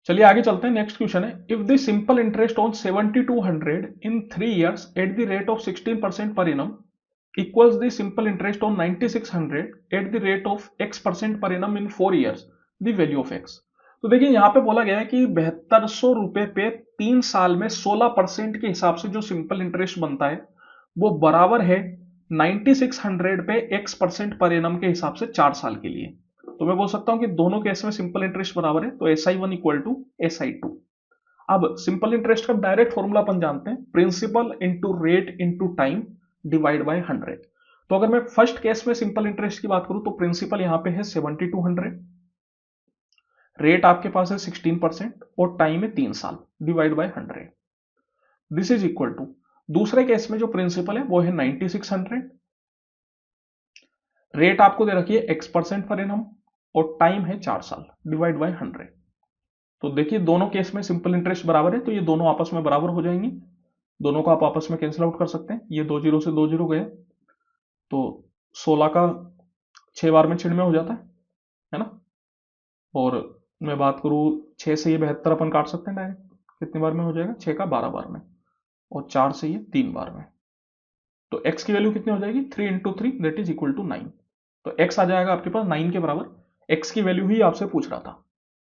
चलिए आगे चलते हैं। नेक्स्ट क्वेश्चन है, if the simple interest on 7200 in 3 years at the rate of 16% पर enum equals the simple interest on 9600 at the rate of x% पर enum in 4 years, the value of x। तो देखिए यहां पे बोला गया है कि 7200 रुपए पे 3 साल में 16% के हिसाब से जो सिंपल इंटरेस्ट बनता है वो बराबर है 9600 पे x% पर एनम के हिसाब से 4 साल के लिए। तो मैं बोल सकता हूं कि दोनों केस में सिंपल इंटरेस्ट बराबर है, तो SI1 इक्वल टू SI2। अब सिंपल इंटरेस्ट का डायरेक्ट फॉर्मूला अपन जानते हैं, principal into rate into time divide by 100। तो अगर मैं फर्स्ट केस में सिंपल इंटरेस्ट की बात करूं तो प्रिंसिपल यहां पे है 7200, रेट आपके पास है 16% और टाइम है 3 साल, divide by 100। This is equal to, दूसरे केस में जो प्रिंसिपल है वो है 9600, रेट आपको दे रखी है x% पर एनम और टाइम है 4 साल, डिवाइड बाय 100। तो देखिए दोनों केस में सिंपल इंटरेस्ट बराबर है, तो ये दोनों आपस में बराबर हो जाएंगी, दोनों को आप आपस में कैंसिल आउट कर सकते हैं। ये 2 जीरो से 2 जीरो गए, तो 16 का 6 बार में 96 हो जाता है ना। और मैं बात करूं 6 से ये 72 अपन काट सकते हैं डायरेक्ट, कितने बार में हो जाएगा, 6 का 12 बार में, और 4 से ये 3 बार में। तो x की वैल्यू कितनी हो जाएगी, 3 into 3 that is equal to 9। तो x आ जाएगा आपके पास 9 के बराबर। x की वैल्यू ही आपसे पूछ रहा था।